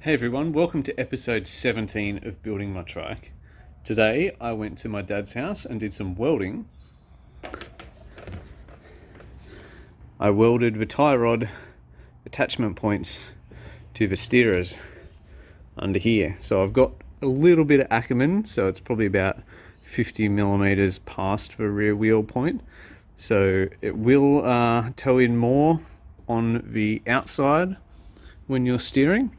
Hey everyone, welcome to episode 17 of Building My Trike. Today I went to my dad's house and did some welding. I welded the tie rod attachment points to the steerers under here. So I've got a little bit of Ackerman, so it's probably about 50 millimeters past the rear wheel point. So it will tow in more on the outside when you're steering.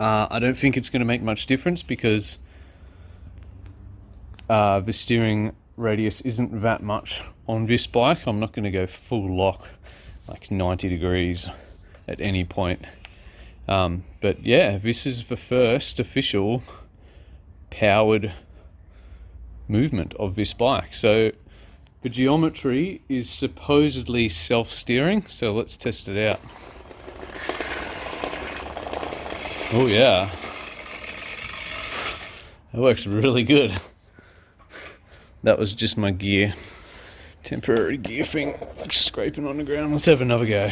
I don't think it's going to make much difference because the steering radius isn't that much on this bike. I'm not going to go full lock, like 90 degrees at any point. But yeah, this is the first official powered movement of this bike. So the geometry is supposedly self-steering, so let's test it out. Oh yeah, that works really good. That was just my gear, temporary gear thing, scraping on the ground. Let's have another go.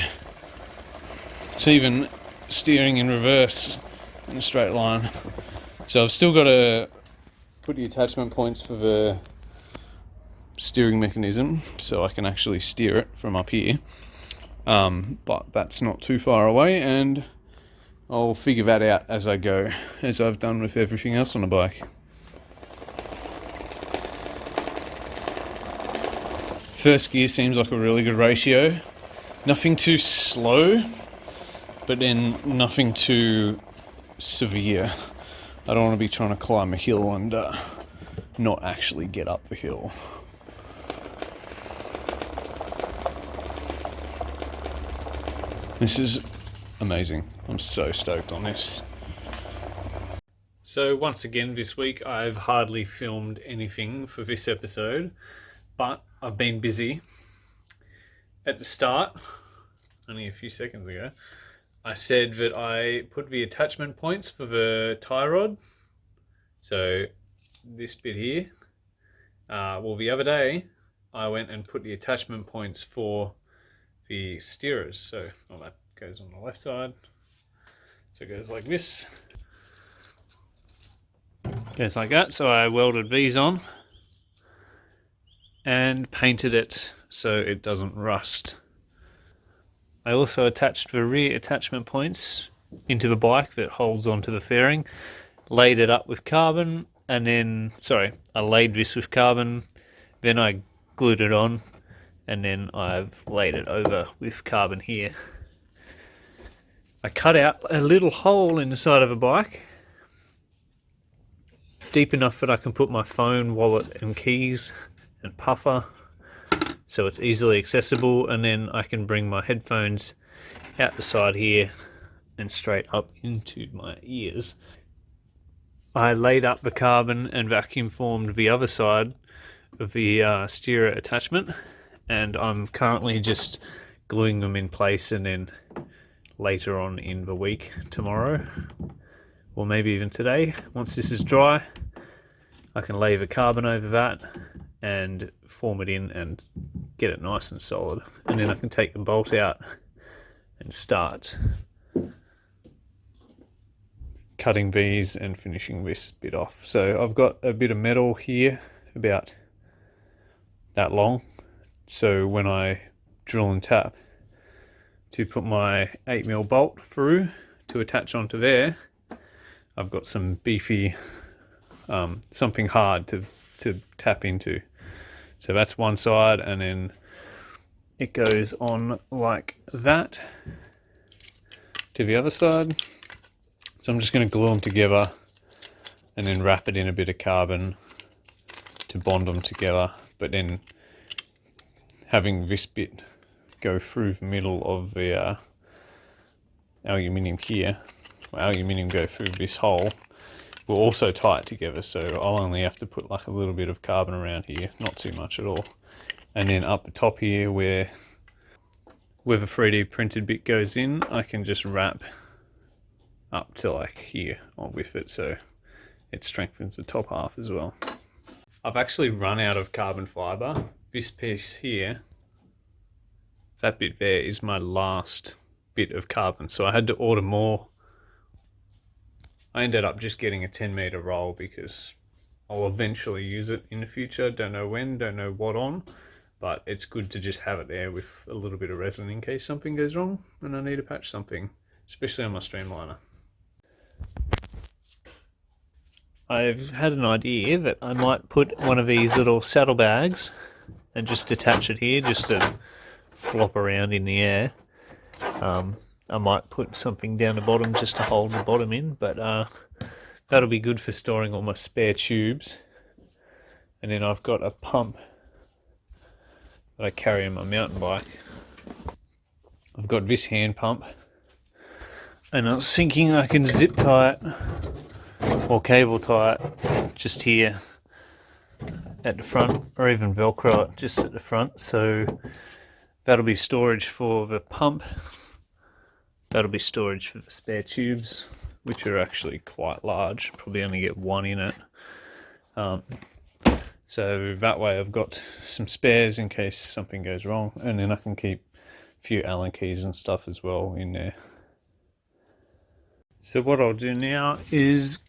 It's even steering in reverse in a straight line. So I've still got to put the attachment points for the steering mechanism so I can actually steer it from up here. But that's not too far away, and I'll figure that out as I go, as I've done with everything else on the bike. First gear seems like a really good ratio. Nothing too slow, but then nothing too severe. I don't want to be trying to climb a hill and not actually get up the hill. This is amazing. I'm so stoked on this. So once again this week I've hardly filmed anything for this episode, but I've been busy. At the start, only a few seconds ago, I said that I put the attachment points for the tie rod. So this bit here, the other day I went and put the attachment points for the steerers. So that goes on the left side. So it goes like this. Goes like that. So I welded these on and painted it so it doesn't rust. I also attached the rear attachment points into the bike that holds onto the fairing, laid it up with carbon, and then, I laid this with carbon, then I glued it on, and then I've laid it over with carbon here. I cut out a little hole in the side of a bike, deep enough that I can put my phone, wallet and keys and puffer, so it's easily accessible, and then I can bring my headphones out the side here and straight up into my ears. I laid up the carbon and vacuum formed the other side of the steerer attachment, and I'm currently just gluing them in place, and then later on in the week, tomorrow, or maybe even today, once this is dry, I can lay the carbon over that and form it in and get it nice and solid. And then I can take the bolt out and start cutting these and finishing this bit off. So I've got a bit of metal here, about that long. So when I drill and tap to put my 8mm bolt through to attach onto there, I've got some beefy, something hard to tap into. So that's one side, and then it goes on like that to the other side. So I'm just going to glue them together and then wrap it in a bit of carbon to bond them together, but then having this bit go through the middle of the aluminium here, aluminium go through this hole, will also tie it together. So I'll only have to put like a little bit of carbon around here, not too much at all. And then up the top here where the 3D printed bit goes in, I can just wrap up to like here with it, so it strengthens the top half as well. I've actually run out of carbon fiber. This piece here, that bit there, is my last bit of carbon, so I had to order more I ended up just getting a 10-meter roll because I'll eventually use it in the future. Don't know when, don't know what on, but it's good to just have it there with a little bit of resin in case something goes wrong and I need to patch something, especially on my streamliner. I've had an idea that I might put one of these little saddlebags and just attach it here just to flop around in the air. I might put something down the bottom just to hold the bottom in, but that'll be good for storing all my spare tubes. And then I've got a pump that I carry on my mountain bike. I've got this hand pump, and I was thinking I can zip tie it or cable tie it just here at the front, or even Velcro it just at the front. So that'll be storage for the pump, that'll be storage for the spare tubes, which are actually quite large, probably only get one in it. So that way I've got some spares in case something goes wrong, and then I can keep a few Allen keys and stuff as well in there. So what I'll do now is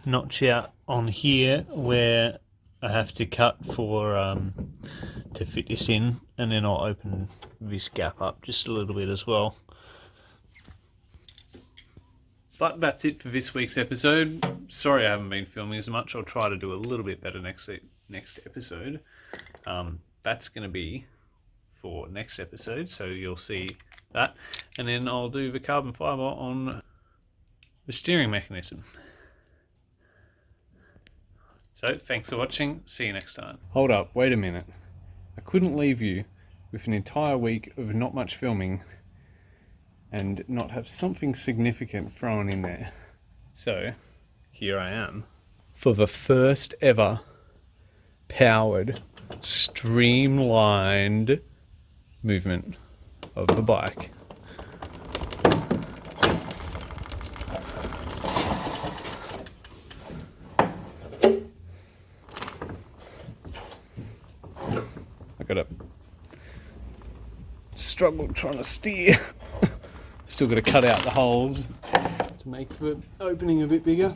notch out on here where I have to cut for to fit this in, and then I'll open this gap up just a little bit as well. But that's it for this week's episode. Sorry I haven't been filming as much. I'll try to do a little bit better next episode. That's going to be for next episode, so you'll see that. And then I'll do the carbon fibre on the steering mechanism. So thanks for watching. See you next time. Hold up, wait a minute. I couldn't leave you with an entire week of not much filming and not have something significant thrown in there. So here I am for the first ever powered, streamlined movement of the bike. I gotta struggle trying to steer. Still gotta cut out the holes to make the opening a bit bigger.